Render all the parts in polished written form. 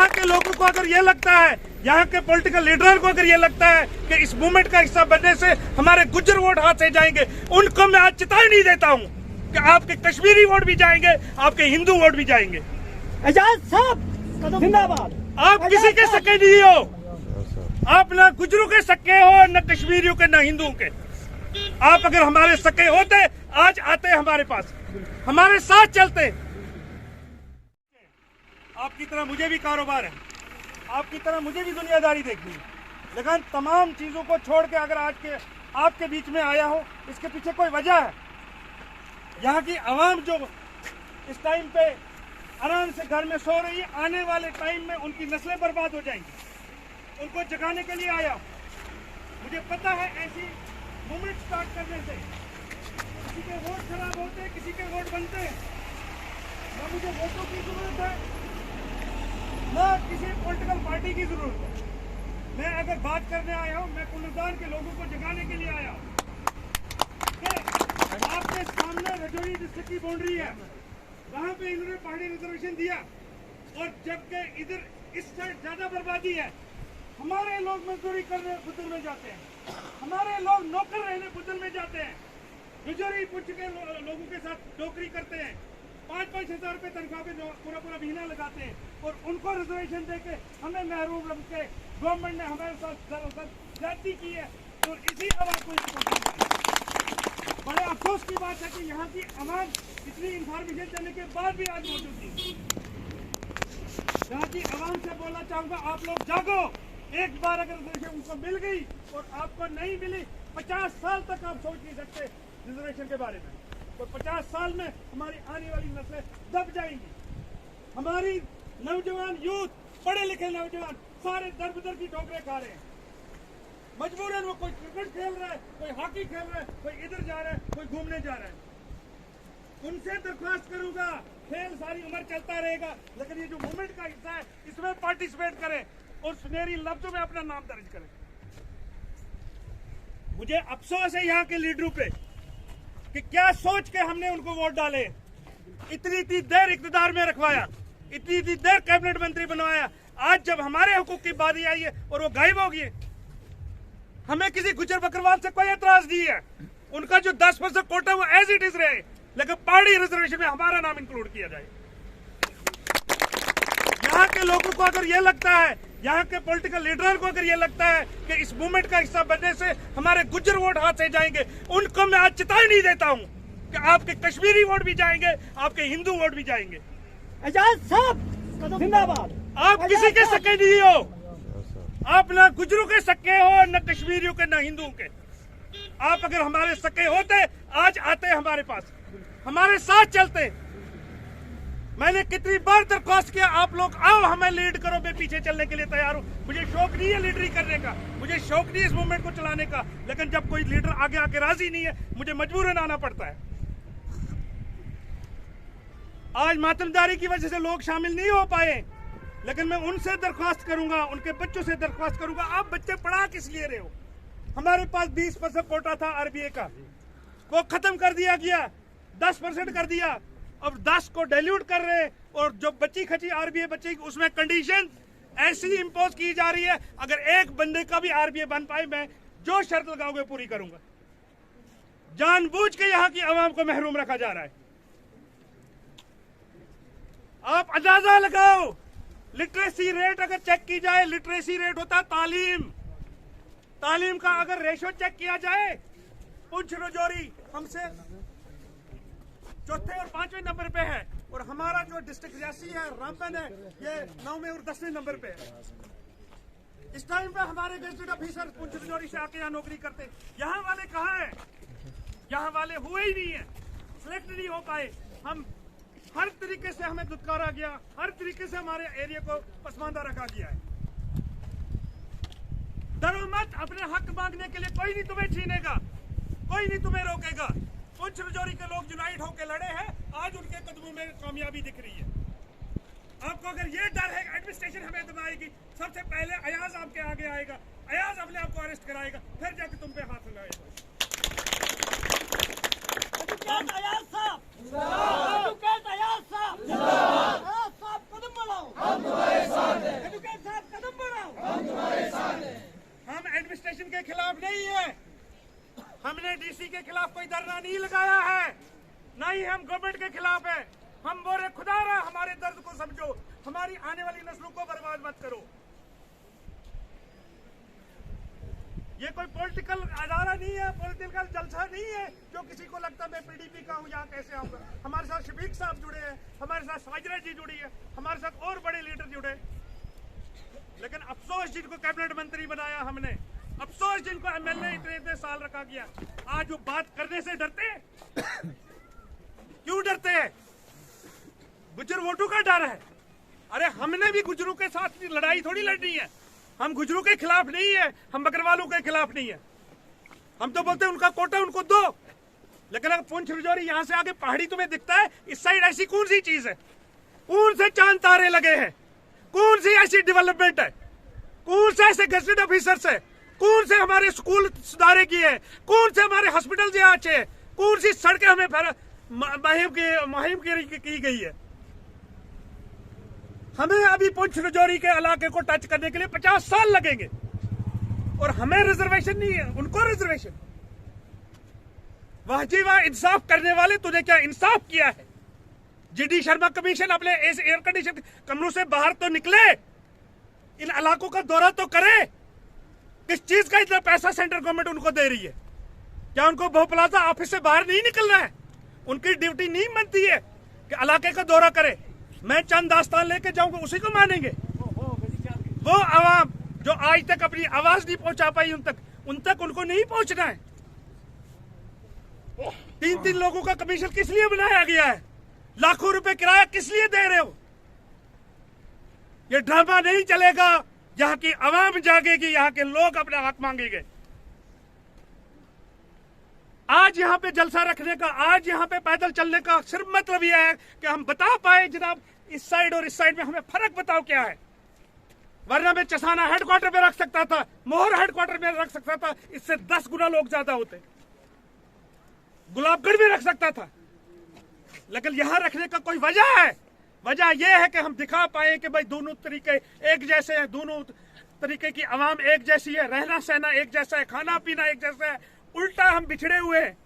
यहाँ के लोगों को अगर ये लगता है, यहाँ के पॉलिटिकल लीडर को अगर ये लगता है कि इस मूवमेंट का हिस्सा बनने से हमारे गुज्जर वोट हाथ से जाएंगे, उनको मैं आज चेतावनी देता हूँ कि आपके कश्मीरी वोट भी जाएंगे, आपके हिंदू वोट भी जाएंगे। एजाज साहब जिंदाबाद। आप किसी के सके नहीं हो, आप ना गुजरों के सके हो, न कश्मीरियों के, न हिंदुओं के। आप अगर हमारे सके होते आज आते हमारे पास, हमारे साथ चलते। आपकी तरह मुझे भी कारोबार है, आपकी तरह मुझे भी दुनियादारी देखनी है, लेकिन तमाम चीजों को छोड़ के अगर आज के आपके बीच में आया हो, इसके पीछे कोई वजह है। यहाँ की आवाम जो इस टाइम पे आराम से घर में सो रही है, आने वाले टाइम में उनकी नस्लें बर्बाद हो जाएंगी, उनको जगाने के लिए आया। मुझे पता है ऐसी मूवमेंट स्टार्ट करने से किसी के वोट खराब होते हैं, किसी के वोट बनते हैं। ना मुझे वोटों की जरूरत है, ना किसी पॉलिटिकल पार्टी की जरूरत है। मैं अगर बात करने आया हूँ, मैं कुल्लूदान के लोगों को जगाने के लिए आया हूँ। आपके सामने रजौरी डिस्ट्रिक्ट की बाउंड्री है, वहां पे इन्होंने पहाड़ी रिजर्वेशन दिया, और जबकि इधर इस साइड ज्यादा बर्बादी है। हमारे लोग मजदूरी करने बुदल में जाते हैं, हमारे लोग नौकर रहने बुदल में जाते हैं, रजौरी पुंछ के लोगों के साथ नौकरी करते हैं, 5-5 हजार रुपए तनख्वाह पे पूरा महीना लगाते हैं, और उनको रिजर्वेशन देके हमें महरूम रख के गवर्नमेंट ने हमारे साथ ज्यादती की है। और इसी आवाज को बड़े अफसोस की बात है कि यहाँ की आवाम इतनी इंफॉर्मेशन देने के बाद भी आज मौजूद थी। यहाँ की आवाम से बोलना चाहूंगा, आप लोग जागो। एक बार अगर रिजर्वेशन उनको मिल गई और आपको नहीं मिली, 50 साल तक आप सोच नहीं सकते रिजर्वेशन के बारे में। तो 50 साल में हमारी आने वाली नस्लें दब जाएंगी। हमारी नौजवान यूथ, पढ़े लिखे नौजवान सारे दर बदर की ठोकरें खा रहे हैं। मजबूरन वो कोई क्रिकेट खेल रहा है, कोई हॉकी खेल रहा है, कोई इधर जा रहा है, कोई घूमने जा रहा है। उनसे दरख्वास्त करूंगा, खेल सारी उम्र चलता रहेगा, लेकिन ये जो मूवमेंट का हिस्सा है इसमें पार्टिसिपेट करें और सुनहरी लफ्जों में अपना नाम दर्ज करें। मुझे अफसोस है यहाँ के लीडरों पे कि क्या सोच के हमने उनको वोट डाले, इतनी देर इक़्तिदार में रखवाया, इतनी देर कैबिनेट मंत्री बनवाया। आज जब हमारे हुकूक की बारी आई है और वो गायब हो गए, हमें किसी गुज्जर बकरवाल से कोई एतराज नहीं है। उनका जो 10% कोटा वो एज इट इज रहे, लेकिन पहाड़ी रिजर्वेशन में हमारा नाम इंक्लूड किया जाए। यहाँ के लोगों को अगर ये लगता है, यहाँ के पॉलिटिकल लीडर को अगर ये लगता है कि इस मूवमेंट का हिस्सा बनने से हमारे गुज्जर वोट हाथ से जाएंगे, उनको मैं आज चेतावनी देता हूँ कि आपके कश्मीरी वोट भी जाएंगे, आपके हिंदू वोट भी जाएंगे। एजाज साहब जिंदाबाद। आप किसी के सके नहीं हो, आप ना गुजरों के सके हो, न कश्मीरियों के, न हिंदुओं के। आप अगर हमारे सके होते आज आते हमारे पास, हमारे साथ चलते। मैंने कितनी बार दरख्वास्त किया, आप लोग आओ हमें लीड करो, मैं पीछे चलने के लिए तैयार हूं। मुझे शौक नहीं है लीडरी करने का, मुझे शौक नहीं है इस मूवमेंट को चलाने का, लेकिन जब कोई लीडर आगे आके राजी नहीं है, मुझे मजबूरन आना पड़ता है। आज मातमदारी की वजह से लोग शामिल नहीं हो पाए, लेकिन मैं उनसे दरख्वास्त करूंगा, उनके बच्चों से दरख्वास्त करूंगा, आप बच्चे पढ़ा किस लिए रहे हो? हमारे पास 20% कोटा था आरबीए का, वो खत्म कर दिया गया, 10% कर दिया। अब 10 को डाइल्यूट कर रहे हैं, और जो बची खची आरबीए बची उसमें कंडीशन ऐसी इंपोज की जा रही है, अगर एक बंदे का भी आरबीए बन पाए, मैं जो शर्त लगाओगे पूरी करूंगा। जानबूझ के यहाँ की आवाम को महरूम रखा जा रहा है। आप अंदाजा लगाओ, लिटरेसी रेट अगर चेक की जाए, लिटरेसी रेट होता है तालीम का अगर रेशो चेक किया जाए, पुंछ रजौरी हमसे चौथे और 5वें नंबर पे है, और हमारा जो डिस्ट्रिक्ट रियासी है, रामबन है, ये 9वें और 10वें नंबर पे है। इस टाइम पे हमारे गेजेटेड ऑफिसर पुंछ रजौरी से आके यहाँ नौकरी करते, यहाँ वाले कहाँ हैं? यहाँ वाले हुए ही नहीं है, सिलेक्ट नहीं हो पाए। हम हर तरीके से हमें दुत्कारा गया, हर तरीके से हमारे एरिया को पसमानदा रखा गया है। डरो मत, अपने हक मांगने के लिए कोई नहीं तुम्हें छीनेगा, कोई नहीं तुम्हें रोकेगा। पुंछ रजौरी के लोग यूनाइट होकर लड़े हैं, आज उनके कदमों में कामयाबी दिख रही है। आपको अगर ये डर है एडमिनिस्ट्रेशन हमें दबाएगी, सबसे पहले अयाज आपके आगे आएगा, अयाज अपने आपको अरेस्ट कराएगा, फिर जाके तुम पे हाथ लगाएगा। अयाज साहब कदम बढ़ाओ, हम तुम्हारे साथ हैं। हमने डीसी के खिलाफ कोई धरना नहीं लगाया है, ना ही हम गवर्नमेंट के खिलाफ है। हम बोल रहे खुदारा हमारे दर्द को समझो, हमारी आने वाली नस्लों को बर्बाद मत करो। ये कोई पॉलिटिकल अदारा नहीं है, पॉलिटिकल जलसा नहीं है जो किसी को लगता मैं पीडीपी का हूँ यहाँ कैसे आऊंगा। हमारे साथ शफीक साहब जुड़े हैं, हमारे साथ साजिरा जी जुड़ी है, हमारे साथ और बड़े लीडर जुड़े। लेकिन अफसोस जिनको कैबिनेट मंत्री बनाया हमने, अफसोस जिनको एमएलए इतने साल रखा गया, आज वो बात करने से डरते हैं। क्यों डरते हैं? गुज्जर वोटों का डर है। अरे हमने भी गुज्जरों के साथ लड़ाई थोड़ी लड़नी है। हम गुज्जरों के खिलाफ नहीं है, हम बकरवालों के खिलाफ नहीं है। हम तो बोलते हैं उनका कोटा उनको दो। लेकिन अगर पुंछ रजौरी यहाँ से आगे पहाड़ी तुम्हें दिखता है, इस साइड ऐसी कौन सी चीज है? कौन से चांद तारे लगे हैं? कौन सी ऐसी डेवलपमेंट है? कौन से ऐसे गजेटेड ऑफिसर्स है? कौन से हमारे स्कूल सुधारे किए हैं? कौन से हमारे हॉस्पिटल यहाँ अच्छे हैं? कौन सी सड़कें हमें मुहिम की गई है? हमें अभी पुंछ रजौरी के इलाके को टच करने के लिए 50 साल लगेंगे और हमें रिजर्वेशन नहीं है, उनको रिजर्वेशन। वाह जी वाह, इंसाफ करने वाले, तूने क्या इंसाफ किया है? जीडी शर्मा कमीशन अपने एयर कंडीशन कमरों से बाहर तो निकले, इन इलाकों का दौरा तो करे। किस चीज का इतना पैसा सेंट्रल गवर्नमेंट उनको दे रही है? क्या उनको बहुप्लाजा ऑफिस से बाहर नहीं निकलना है? उनकी ड्यूटी नहीं बनती है कि इलाके का दौरा करे? मैं चंद दास्तान लेके जाऊंगा, उसी को मानेंगे? वो आवाम जो आज तक अपनी आवाज नहीं पहुंचा पाई, उन तक उनको नहीं पहुंचना है। 3-3 लोगों का कमीशन किस लिए बनाया गया है? लाखों रुपए किराया किस लिए दे रहे हो? ये ड्रामा नहीं चलेगा। यहाँ की आवाम जागेगी, यहाँ के लोग अपना हक मांगेंगे। आज यहाँ पे जलसा रखने का, आज यहाँ पे पैदल चलने का सिर्फ मतलब यह है कि हम बता पाए जनाब इस साइड और इस साइड में हमें फर्क बताओ क्या है। वरना मैं चसाना हेडक्वार्टर में रख सकता था, मोहर हेडक्वार्टर में रख सकता था, इससे 10 गुना लोग ज्यादा होते। गुलाबगढ़ में रख सकता था, लेकिन यहां रखने का कोई वजह है? वजह यह है कि हम दिखा पाए कि भाई दोनों तरीके एक जैसे हैं, दोनों तरीके की आवाम एक जैसी है, रहना सहना एक जैसा है, खाना पीना एक जैसा है। उल्टा हम बिछड़े हुए हैं,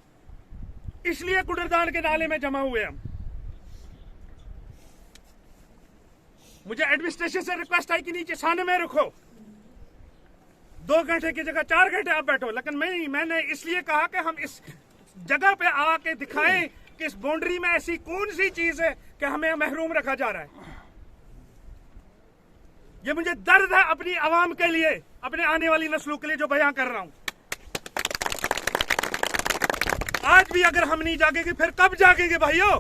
इसलिए कुडरदान के नाले में जमा हुए हम। मुझे एडमिनिस्ट्रेशन से रिक्वेस्ट है कि नीचे छाने में रखो, 2 घंटे की जगह 4 घंटे आप बैठो। लेकिन मैंने इसलिए कहा कि हम इस जगह पे आके दिखाएं कि इस बाउंड्री में ऐसी कौन सी चीज है कि हमें महरूम रखा जा रहा है। ये मुझे दर्द है अपनी आवाम के लिए, अपने आने वाली नस्लों के लिए जो बयां कर रहा हूं। आज भी अगर हम नहीं जागेंगे फिर कब जागेंगे भाइयों?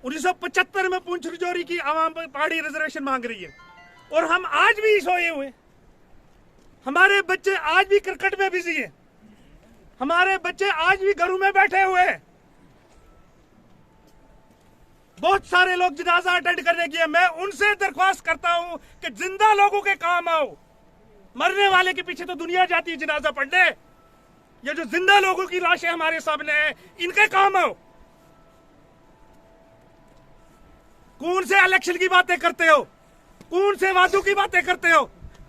1975 में पुंछ रजौरी की आवाम पहाड़ी रिजर्वेशन मांग रही है और हम आज भी सोए हुए। हमारे बच्चे आज भी क्रिकेट में बिजी है, हमारे बच्चे आज भी घरों में बैठे हुए हैं। बहुत सारे लोग जनाजा अटेंड करने की है। मैं उनसे दरख्वास्त करता हूं कि जिंदा लोगों के काम आओ। मरने वाले के पीछे तो दुनिया जाती है जनाजा पढ़ने। ये जो जिंदा लोगों की लाशें हमारे सामने हैं, इनके काम आओ। कौन से इलेक्शन की बातें करते हो? कौन से वादों की बातें करते हो?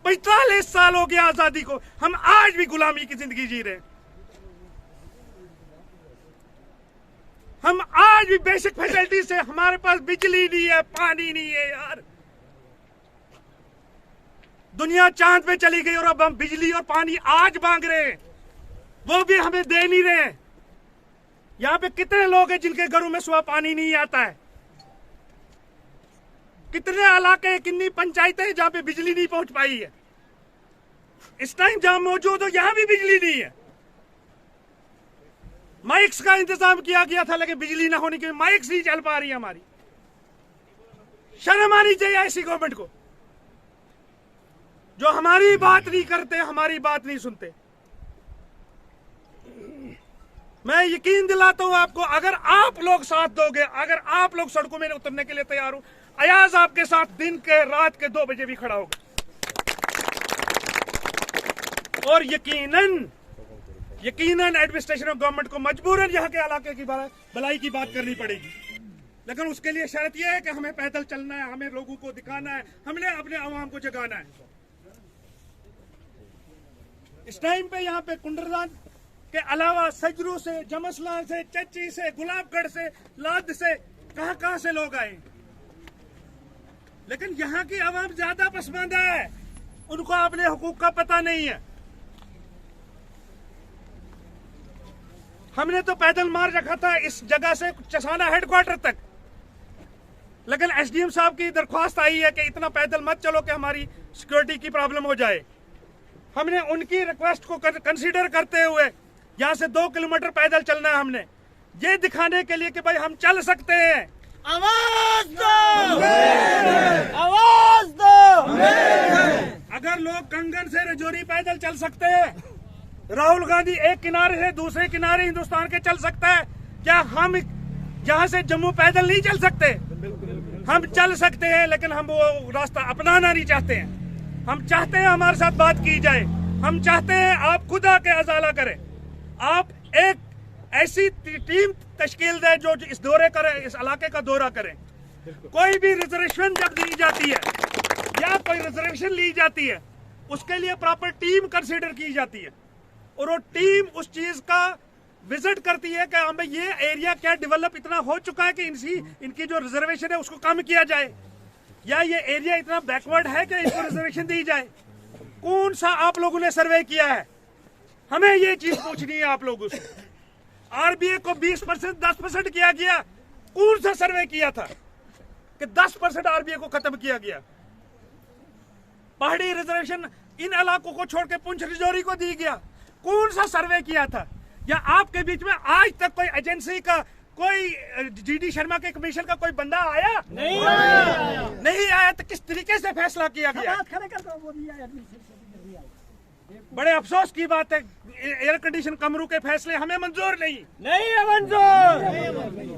45 साल हो गया आजादी को, हम आज भी गुलामी की जिंदगी जी रहे हैं। हम आज भी बेसिक फैसिलिटी से, हमारे पास बिजली नहीं है, पानी नहीं है यार। दुनिया चांद पे चली गई और अब हम बिजली और पानी आज मांग रहे हैं, वो भी हमें दे नहीं रहे। यहां पे कितने लोग हैं जिनके घरों में सुबह पानी नहीं आता है? कितने इलाके, कितनी पंचायतें हैं जहां पे बिजली नहीं पहुंच पाई है? इस टाइम जहां मौजूद हो यहां भी बिजली नहीं है। माइक्स का इंतजाम किया गया था, लेकिन बिजली ना होने के माइक्स नहीं चल पा रही हमारी। शर्म आनी चाहिए ऐसी गवर्नमेंट को जो हमारी बात नहीं करते, हमारी बात नहीं सुनते। मैं यकीन दिलाता हूं आपको, अगर आप लोग साथ दोगे, अगर आप लोग सड़कों में उतरने के लिए तैयार हो, अयाज आपके साथ दिन के रात के 2 बजे भी खड़ा होगा। और यकीनन एडमिनिस्ट्रेशन और गवर्नमेंट को मजबूरन यहाँ के इलाके की भलाई की बात करनी पड़ेगी। लेकिन उसके लिए शर्त यह है कि हमें पैदल चलना है, हमें लोगों को दिखाना है, हमने अपने आवाम को जगाना है। इस टाइम पे यहाँ पे कुंडरदान के अलावा सजरू से, जमसलाल से, चच्ची से, गुलाबगढ़ से, लाद से, कहां से लोग आए। लेकिन यहाँ की आवाम ज्यादा पसमानदा है, उनको अपने हुकूक का पता नहीं है। हमने तो पैदल मार रखा था इस जगह से चसाना हेडक्वार्टर तक, लेकिन एसडीएम साहब की दरख्वास्त आई है कि इतना पैदल मत चलो कि हमारी सिक्योरिटी की प्रॉब्लम हो जाए। हमने उनकी रिक्वेस्ट को कंसीडर करते हुए यहाँ से 2 किलोमीटर पैदल चलना है हमने, ये दिखाने के लिए कि भाई हम चल सकते हैं। आवाज दो, आवाज दो। अगर लोग कंगन से रजौरी पैदल चल सकते हैं, राहुल गांधी एक किनारे से दूसरे किनारे हिंदुस्तान के चल सकता है, क्या हम यहाँ से जम्मू पैदल नहीं चल सकते? हम चल सकते हैं, लेकिन हम वो रास्ता अपनाना नहीं चाहते हैं। हम चाहते हैं हमारे साथ बात की जाए, हम चाहते हैं आप खुद आके अजाला करें, आप एक ऐसी टीम तश्कील दें जो इस दौरे करे, इस इलाके का दौरा करें। कोई भी रिजर्वेशन जब दी जाती है या कोई रिजर्वेशन ली जाती है, उसके लिए प्रॉपर टीम कंसीडर की जाती है और वो टीम उस चीज का विजिट करती है कि हमें ये एरिया क्या डेवलप इतना हो चुका है कि इनकी जो रिजर्वेशन है उसको कम किया जाए, या ये एरिया इतना बैकवर्ड है कि इसको रिजर्वेशन दी जाए। कौन सा आप लोगों ने सर्वे किया है? हमें ये चीज पूछनी है आप लोगों से। आरबीए को 20% 10% किया गया, कौन सा सर्वे किया था कि 10% आरबीए को खत्म किया गया? पहाड़ी रिजर्वेशन इन इलाकों को छोड़ के पुंछ रजौरी को दी गया, कौन सा सर्वे किया था? या आपके बीच में आज तक कोई एजेंसी का, कोई जीडी शर्मा के कमीशन का कोई बंदा आया? नहीं आया तो किस तरीके से फैसला किया गया? बड़े अफसोस की बात है, एयर कंडीशन कमरू के फैसले हमें मंजूर नहीं है मंजूर।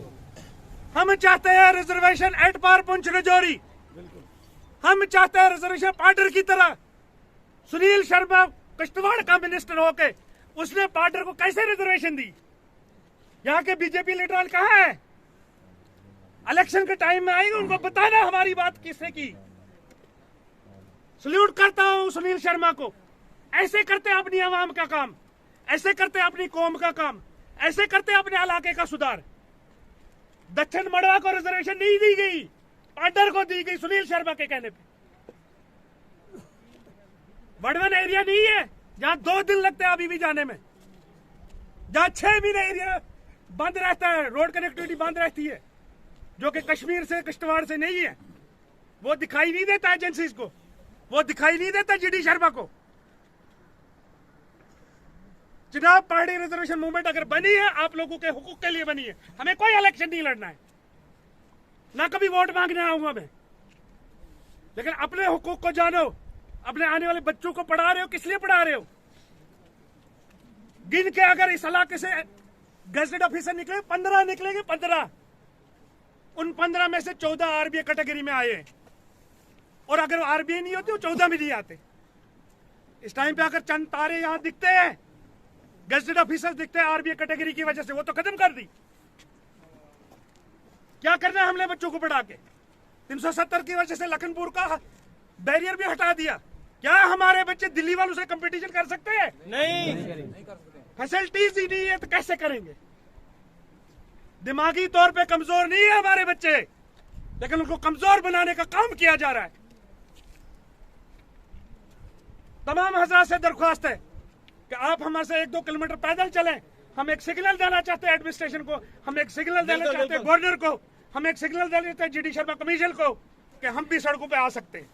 हम चाहते हैं reservation at par Poonch Rajouri, हम चाहते हैं रिजर्वेशन पार्डर की तरह। सुनील शर्मा किश्तवाड़ का मिनिस्टर होके उसने पार्डर को कैसे रिजर्वेशन दी? यहाँ के बीजेपी लीडर कहाँ है? इलेक्शन के टाइम में आएंगे, उनको बताना हमारी बात किसने की। सल्यूट करता हूँ सुनील शर्मा को, ऐसे करते अपनी आवाम का काम, ऐसे करते अपनी कौम का काम, ऐसे करते अपने इलाके का सुधार। दक्षिण मड़वा को रिजर्वेशन नहीं दी गई, पार्डर को दी गई सुनील शर्मा के कहने पे। वडवन एरिया नहीं है जहां 2 दिन लगते हैं अभी भी जाने में, जहां 6 महीने एरिया बंद रहता है, रोड कनेक्टिविटी बंद रहती है, जो कि कश्मीर से किश्तवाड़ से नहीं है। वो दिखाई नहीं देता एजेंसीज को, वो दिखाई नहीं देता जीडी शर्मा को। जनाब, पहाड़ी रिजर्वेशन मूवमेंट अगर बनी है, आप लोगों के हुकूक के लिए बनी है। हमें कोई इलेक्शन नहीं लड़ना है, ना कभी वोट मांगने आऊंगा मैं, लेकिन अपने हुकूक को जानो। अपने आने वाले बच्चों को पढ़ा रहे हो, किस लिए पढ़ा रहे हो? गिन के अगर इस इलाके से गजटेड ऑफिसर निकले 15 निकलेंगे, 15। उन 15 में से 14 आरबीए कैटेगरी में आए, और अगर आरबीए नहीं होती वो 14 में नहीं आते। इस टाइम पे अगर चंद तारे यहां दिखते हैं, गजटेड ऑफिसर दिखते हैं आरबीए कैटेगरी की वजह से, वो तो खत्म कर दी। क्या करना है हमने बच्चों को पढ़ा के? 370 की वजह से लखनपुर का बैरियर भी हटा दिया। क्या हमारे बच्चे दिल्ली वालों से कंपटीशन कर सकते हैं? नहीं। फैसिलिटीज ही नहीं है तो कैसे करेंगे? दिमागी तौर पे कमजोर नहीं है हमारे बच्चे, लेकिन उनको कमजोर बनाने का काम किया जा रहा है। तमाम हजरात से दरख्वास्त है कि आप हमारे से 1-2 किलोमीटर पैदल चलें। हम एक सिग्नल देना चाहते हैं एडमिनिस्ट्रेशन को, हम एक सिग्नल देना चाहते हैं गवर्नर को, हम एक सिग्नल देना चाहते हैं जीडी शर्मा कमीशन को कि हम भी सड़कों पे आ सकते हैं।